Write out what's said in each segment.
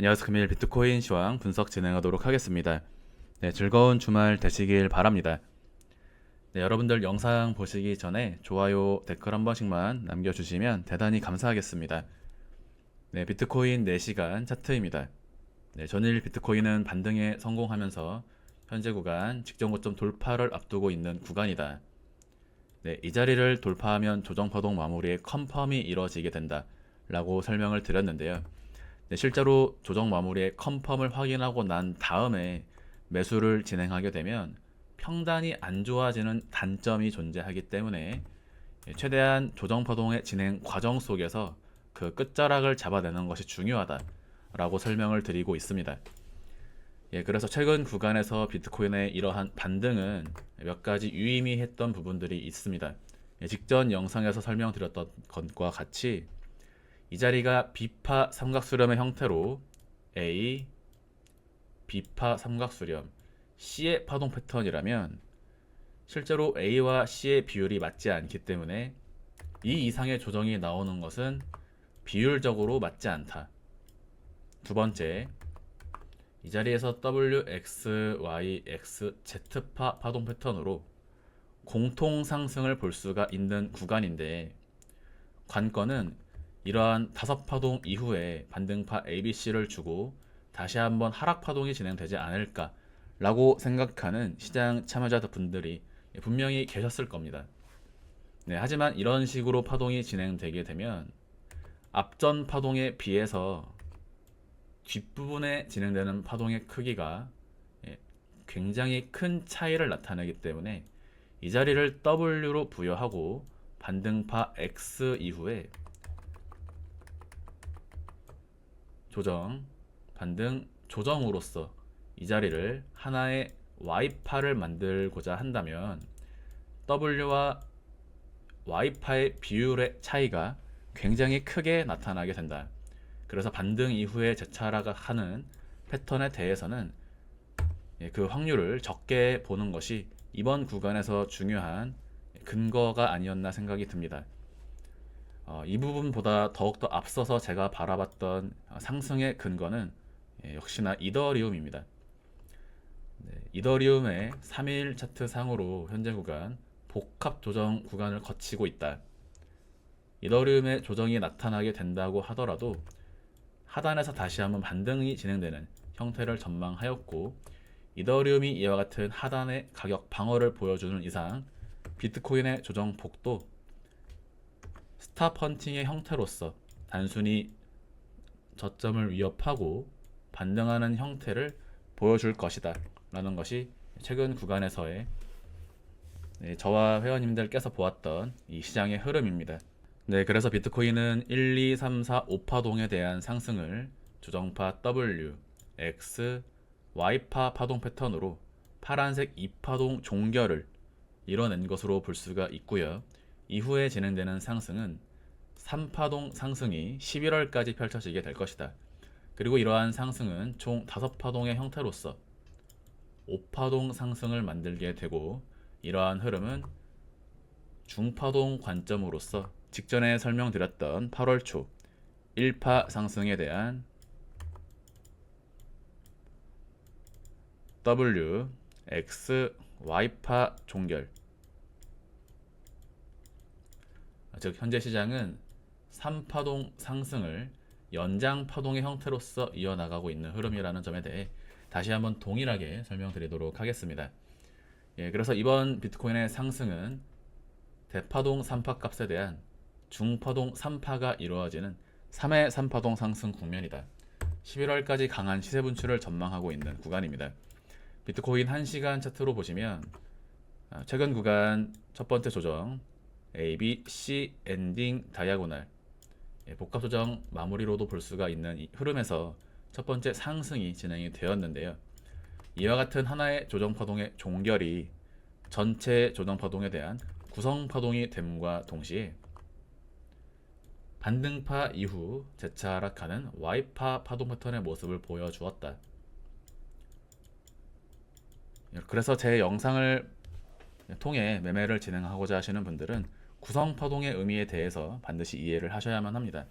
안녕하세요. 금일 비트코인 시황 분석 진행하도록 하겠습니다. 네, 즐거운 주말 되시길 바랍니다. 네, 여러분들 영상 보시기 전에 좋아요, 댓글 한 번씩만 남겨주시면 대단히 감사하겠습니다. 네, 비트코인 4시간 차트입니다. 네, 전일 비트코인은 반등에 성공하면서 현재 구간 직전 고점 돌파를 앞두고 있는 구간이다. 네, 이 자리를 돌파하면 조정파동 마무리의 컨펌이 이뤄지게 된다 라고 설명을 드렸는데요. 네, 실제로 조정 마무리의 컨펌을 확인하고 난 다음에 매수를 진행하게 되면 평단이 안 좋아지는 단점이 존재하기 때문에 최대한 조정 파동의 진행 과정 속에서 그 끝자락을 잡아내는 것이 중요하다라고 설명을 드리고 있습니다. 그래서 최근 구간에서 비트코인의 이러한 반등은 몇 가지 유의미했던 부분들이 있습니다. 직전 영상에서 설명드렸던 것과 같이 이 자리가 비파 삼각수렴의 형태로 A, 비파 삼각수렴, C의 파동 패턴이라면 실제로 A와 C의 비율이 맞지 않기 때문에 이 이상의 조정이 나오는 것은 비율적으로 맞지 않다. 두 번째, 이 자리에서 W, X, Y, X, Z파 파동 패턴으로 공통 상승을 볼 수가 있는 구간인데 관건은 이러한 5파동 이후에 반등파 ABC를 주고 다시 한번 하락파동이 진행되지 않을까 라고 생각하는 시장 참여자 분들이 분명히 계셨을 겁니다. 네, 하지만 이런 식으로 파동이 진행되게 되면 앞전 파동에 비해서 뒷부분에 진행되는 파동의 크기가 굉장히 큰 차이를 나타내기 때문에 이 자리를 W로 부여하고 반등파 X 이후에 조정, 반등, 조정으로서 이 자리를 하나의 Y파를 만들고자 한다면 W와 Y파의 비율의 차이가 굉장히 크게 나타나게 된다. 그래서 반등 이후에 재차락하는 패턴에 대해서는 그 확률을 적게 보는 것이 이번 구간에서 중요한 근거가 아니었나 생각이 듭니다. 이 부분보다 더욱더 앞서서 제가 바라봤던 상승의 근거는 역시나 이더리움입니다. 이더리움의 3일 차트 상으로 현재 구간 복합 조정 구간을 거치고 있다. 이더리움의 조정이 나타나게 된다고 하더라도 하단에서 다시 한번 반등이 진행되는 형태를 전망하였고 이더리움이 이와 같은 하단의 가격 방어를 보여주는 이상 비트코인의 조정 폭도 스탑 헌팅의 형태로서 단순히 저점을 위협하고 반등하는 형태를 보여줄 것이다 라는 것이 최근 구간에서의 저와 회원님들께서 보았던 이 시장의 흐름입니다. 네, 그래서 비트코인은 1, 2, 3, 4, 5파동에 대한 상승을 조정파 W, X, Y파 파동 패턴으로 파란색 2파동 종결을 이뤄낸 것으로 볼 수가 있고요. 이후에 진행되는 상승은 3파동 상승이 11월까지 펼쳐지게 될 것이다. 그리고 이러한 상승은 총 5파동의 형태로서 5파동 상승을 만들게 되고 이러한 흐름은 중파동 관점으로서 직전에 설명드렸던 8월 초 1파 상승에 대한 W, X, Y파 종결, 즉 현재 시장은 3파동 상승을 연장파동의 형태로서 이어나가고 있는 흐름이라는 점에 대해 다시 한번 동일하게 설명드리도록 하겠습니다. 그래서 이번 비트코인의 상승은 대파동 3파 값에 대한 중파동 3파가 이루어지는 3회 3파동 상승 국면이다. 11월까지 강한 시세 분출을 전망하고 있는 구간입니다. 비트코인 1시간 차트로 보시면 최근 구간 첫 번째 조정 A, B, C 엔딩 다이아고날 복합 조정 마무리로도 볼 수가 있는 이 흐름에서 첫 번째 상승이 진행이 되었는데요. 이와 같은 하나의 조정 파동의 종결이 전체 조정 파동에 대한 구성 파동이 됨과 동시에 반등파 이후 재차 하락하는 Y파 파동 패턴의 모습을 보여주었다. 그래서 제 영상을 통해 매매를 진행하고자 하시는 분들은 구성 파동의 의미에 대해서 반드시 이해를 하셔야만 합니다.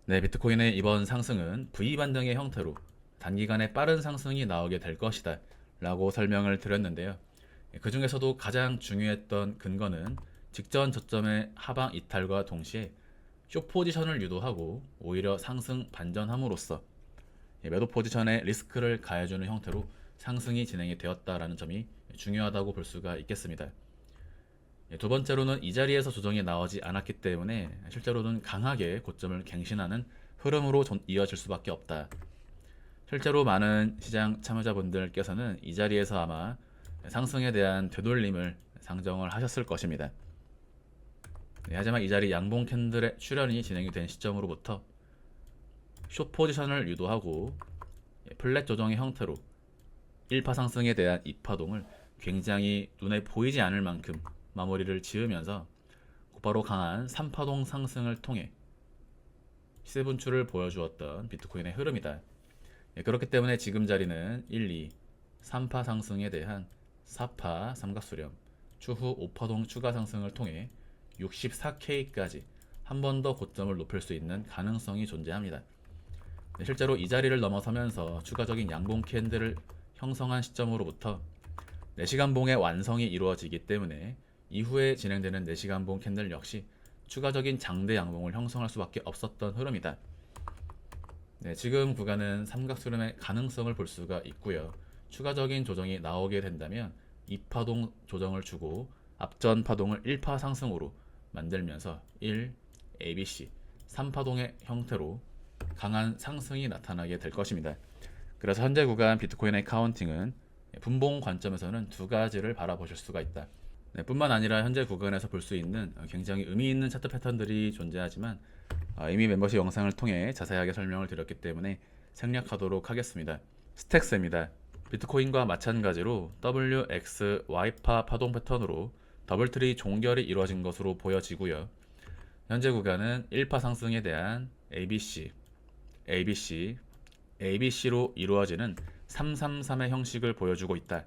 네, 비트코인의 이번 상승은 V 반등의 형태로 단기간에 빠른 상승이 나오게 될 것이다 라고 설명을 드렸는데요. 그 중에서도 가장 중요했던 근거는 직전 저점의 하방 이탈과 동시에 숏 포지션을 유도하고 오히려 상승 반전함으로써 매도 포지션에 리스크를 가해주는 형태로 상승이 진행이 되었다라는 점이 중요하다고 볼 수가 있겠습니다. 두 번째로는 이 자리에서 조정이 나오지 않았기 때문에 실제로는 강하게 고점을 갱신하는 흐름으로 이어질 수밖에 없다. 실제로 많은 시장 참여자분들께서는 이 자리에서 아마 상승에 대한 되돌림을 상정을 하셨을 것입니다. 하지만 이 자리 양봉 캔들의 출현이 진행이 된 시점으로부터 숏 포지션을 유도하고 플랫 조정의 형태로 1파 상승에 대한 2파동을 굉장히 눈에 보이지 않을 만큼 마무리를 지으면서 곧바로 강한 3파동 상승을 통해 시세 분출을 보여주었던 비트코인의 흐름이다. 그렇기 때문에 지금 자리는 1, 2, 3파 상승에 대한 4파 삼각수렴, 추후 5파동 추가 상승을 통해 64K까지 한 번 더 고점을 높일 수 있는 가능성이 존재합니다. 실제로 이 자리를 넘어서면서 추가적인 양봉 캔들을 형성한 시점으로부터 4시간봉의 완성이 이루어지기 때문에 이후에 진행되는 4시간봉 캔들 역시 추가적인 장대 양봉을 형성할 수밖에 없었던 흐름이다. 지금 구간은 삼각수렴의 가능성을 볼 수가 있고요. 추가적인 조정이 나오게 된다면 2파동 조정을 주고 앞전 파동을 1파 상승으로 만들면서 1, ABC, 3파동의 형태로 강한 상승이 나타나게 될 것입니다. 그래서 현재 구간 비트코인의 카운팅은 분봉 관점에서는 두 가지를 바라보실 수가 있다. 뿐만 아니라 현재 구간에서 볼 수 있는 굉장히 의미 있는 차트 패턴들이 존재하지만 이미 멤버십 영상을 통해 자세하게 설명을 드렸기 때문에 생략하도록 하겠습니다. 스택스입니다. 비트코인과 마찬가지로 WXY파 파동 패턴으로 더블트리 종결이 이루어진 것으로 보여지고요. 현재 구간은 1파 상승에 대한 ABC, ABC, ABC로 이루어지는 333의 형식을 보여주고 있다.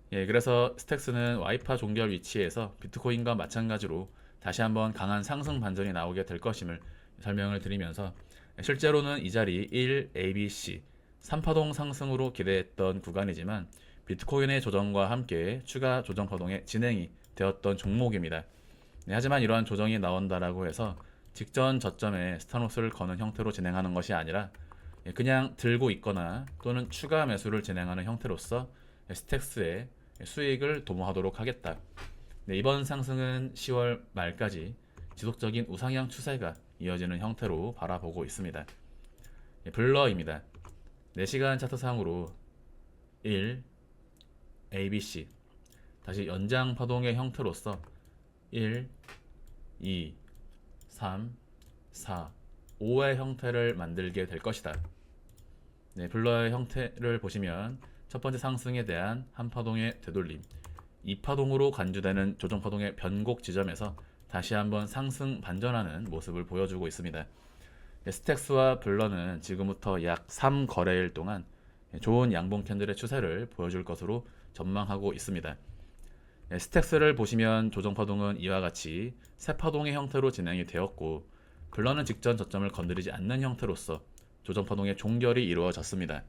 그래서 스택스는 Y파 종결 위치에서 비트코인과 마찬가지로 다시 한번 강한 상승 반전이 나오게 될 것임을 설명을 드리면서 실제로는 이 자리 1, ABC, 3파동 상승으로 기대했던 구간이지만 비트코인의 조정과 함께 추가 조정 파동의 진행이 되었던 종목입니다. 하지만 이러한 조정이 나온다라고 해서 직전 저점에 스탑로스를 거는 형태로 진행하는 것이 아니라 그냥 들고 있거나 또는 추가 매수를 진행하는 형태로서 스택스의 수익을 도모하도록 하겠다. 이번 상승은 10월 말까지 지속적인 우상향 추세가 이어지는 형태로 바라보고 있습니다. 블러입니다. 4시간 차트상으로 1, ABC 다시 연장 파동의 형태로서 1, 2, 3, 4, 5의 형태를 만들게 될 것이다. 블러의 형태를 보시면 첫 번째 상승에 대한 한 파동의 되돌림, 2파동으로 간주되는 조정 파동의 변곡 지점에서 다시 한번 상승 반전하는 모습을 보여주고 있습니다. 스택스와 블러는 지금부터 약 3거래일 동안 좋은 양봉 캔들의 추세를 보여줄 것으로 전망하고 있습니다. 스택스를 보시면 조정 파동은 이와 같이 세 파동의 형태로 진행이 되었고 블러는 직전 저점을 건드리지 않는 형태로서 조정 파동의 종결이 이루어졌습니다.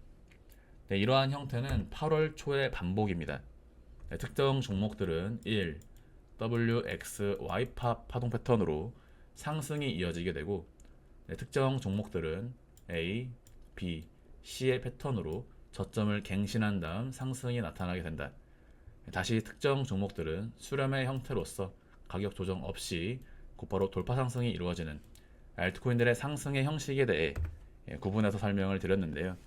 이러한 형태는 8월 초의 반복입니다. 특정 종목들은 1, WXY파 파동 패턴으로 상승이 이어지게 되고 특정 종목들은 A, B, C의 패턴으로 저점을 갱신한 다음 상승이 나타나게 된다. 다시 특정 종목들은 수렴의 형태로서 가격 조정 없이 곧바로 돌파 상승이 이루어지는 알트코인들의 상승의 형식에 대해 구분해서 설명을 드렸는데요.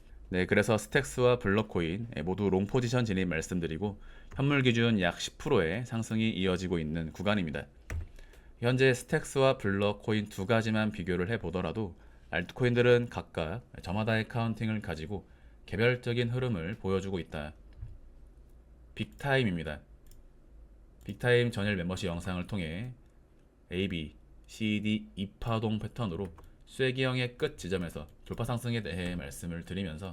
그래서 스택스와 블러코인 모두 롱 포지션 진입 말씀드리고 현물 기준 약 10%의 상승이 이어지고 있는 구간입니다. 현재 스택스와 블러코인 두 가지만 비교를 해보더라도 알트코인들은 각각 저마다의 카운팅을 가지고 개별적인 흐름을 보여주고 있다. 빅타임입니다. 빅타임 전일 멤버십 영상을 통해 AB, CD 2파동 패턴으로 쐐기형의 끝 지점에서 돌파 상승에 대해 말씀을 드리면서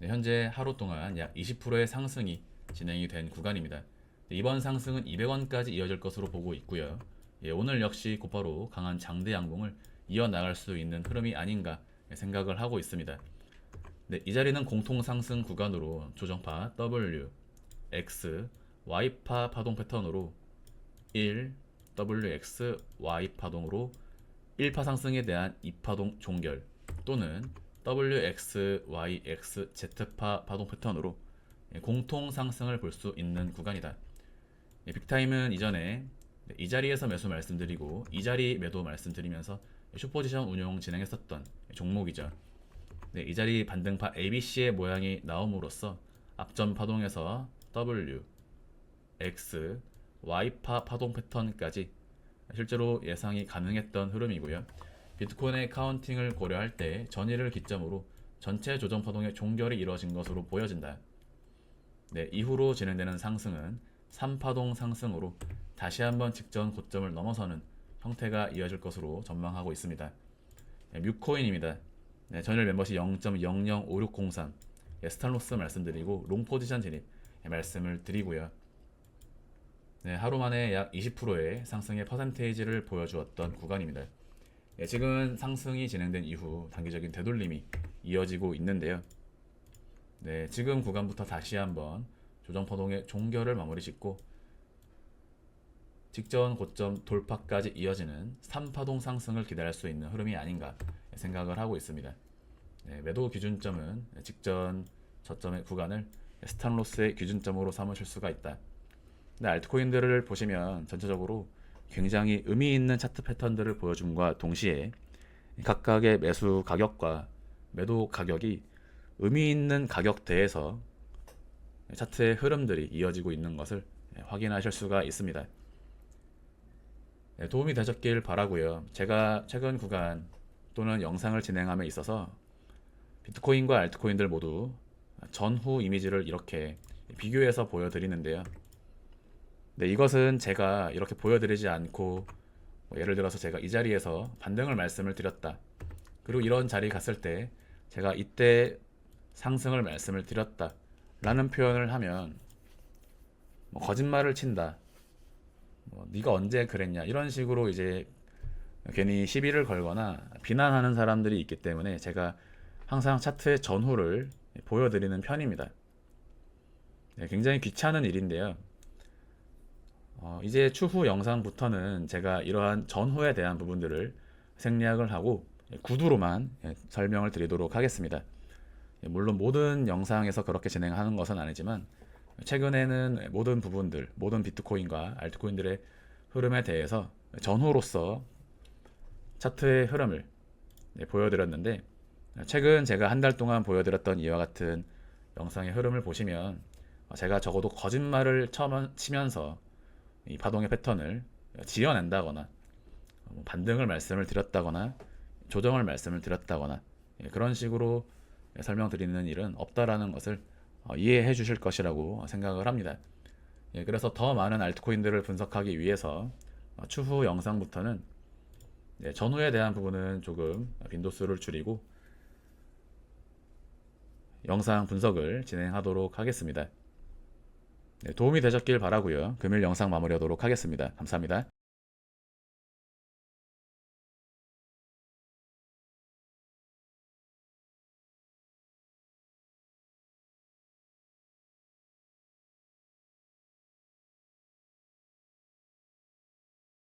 현재 하루 동안 약 20%의 상승이 진행이 된 구간입니다. 이번 상승은 200원까지 이어질 것으로 보고 있고요. 오늘 역시 곧바로 강한 장대 양봉을 이어나갈 수 있는 흐름이 아닌가 생각을 하고 있습니다. 네, 이 자리는 공통 상승 구간으로 조정파 W, X, Y파 파동 패턴으로 1, WX, Y 파동으로 1파 상승에 대한 2파동 종결 또는 WX, YX, Z파 파동 패턴으로 공통 상승을 볼 수 있는 구간이다. 빅타임은 이전에 이 자리에서 매수 말씀드리고 이 자리 매도 말씀드리면서 숏포지션 운용 진행했었던 종목이죠. 네, 이 자리 반등파 ABC의 모양이 나옴으로써 앞전 파동에서 W, X, Y파 파동 패턴까지 실제로 예상이 가능했던 흐름이고요. 비트코인의 카운팅을 고려할 때 전일을 기점으로 전체 조정 파동의 종결이 이루어진 것으로 보여진다. 네, 이후로 진행되는 상승은 3파동 상승으로 다시 한번 직전 고점을 넘어서는 형태가 이어질 것으로 전망하고 있습니다. 네, 뮤코인입니다. 네, 전일 멤버시 0.005603 스탄로스 말씀드리고 롱 포지션 진입 말씀을 드리고요. 네, 하루 만에 약 20%의 상승의 퍼센테이지를 보여주었던 구간입니다. 네, 지금 상승이 진행된 이후 단기적인 되돌림이 이어지고 있는데요. 네, 지금 구간부터 다시 한번 조정 파동의 종결을 마무리 짓고 직전 고점 돌파까지 이어지는 3파동 상승을 기다릴 수 있는 흐름이 아닌가 생각을 하고 있습니다. 네, 매도 기준점은 직전 저점의 구간을 스탄로스의 기준점으로 삼으실 수가 있다. 네, 알트코인들을 보시면 전체적으로 굉장히 의미 있는 차트 패턴들을 보여줌과 동시에 각각의 매수 가격과 매도 가격이 의미 있는 가격대에서 차트의 흐름들이 이어지고 있는 것을 확인하실 수가 있습니다. 도움이 되셨길 바라고요. 제가 최근 구간 또는 영상을 진행함에 있어서 비트코인과 알트코인들 모두 전후 이미지를 이렇게 비교해서 보여드리는데요. 네, 이것은 제가 이렇게 보여드리지 않고 예를 들어서 제가 이 자리에서 반등을 말씀을 드렸다. 그리고 이런 자리 갔을 때 제가 이때 상승을 말씀을 드렸다 라는 표현을 하면 거짓말을 친다, 네가 언제 그랬냐 이런 식으로 이제 괜히 시비를 걸거나 비난하는 사람들이 있기 때문에 제가 항상 차트의 전후를 보여드리는 편입니다. 네, 굉장히 귀찮은 일인데요. 이제 추후 영상부터는 제가 이러한 전후에 대한 부분들을 생략을 하고 구두로만 설명을 드리도록 하겠습니다. 물론 모든 영상에서 그렇게 진행하는 것은 아니지만 최근에는 모든 부분들, 모든 비트코인과 알트코인들의 흐름에 대해서 전후로서 차트의 흐름을 보여드렸는데 최근 제가 한 달 동안 보여드렸던 이와 같은 영상의 흐름을 보시면 제가 적어도 거짓말을 치면서 이 파동의 패턴을 지어낸다거나 반등을 말씀을 드렸다거나 조정을 말씀을 드렸다거나 그런 식으로 설명드리는 일은 없다라는 것을 이해해 주실 것이라고 생각을 합니다. 그래서 더 많은 알트코인들을 분석하기 위해서 추후 영상부터는 전후에 대한 부분은 조금 빈도수를 줄이고 영상 분석을 진행하도록 하겠습니다. 도움이 되셨길 바라고요. 금일 영상 마무리하도록 하겠습니다. 감사합니다.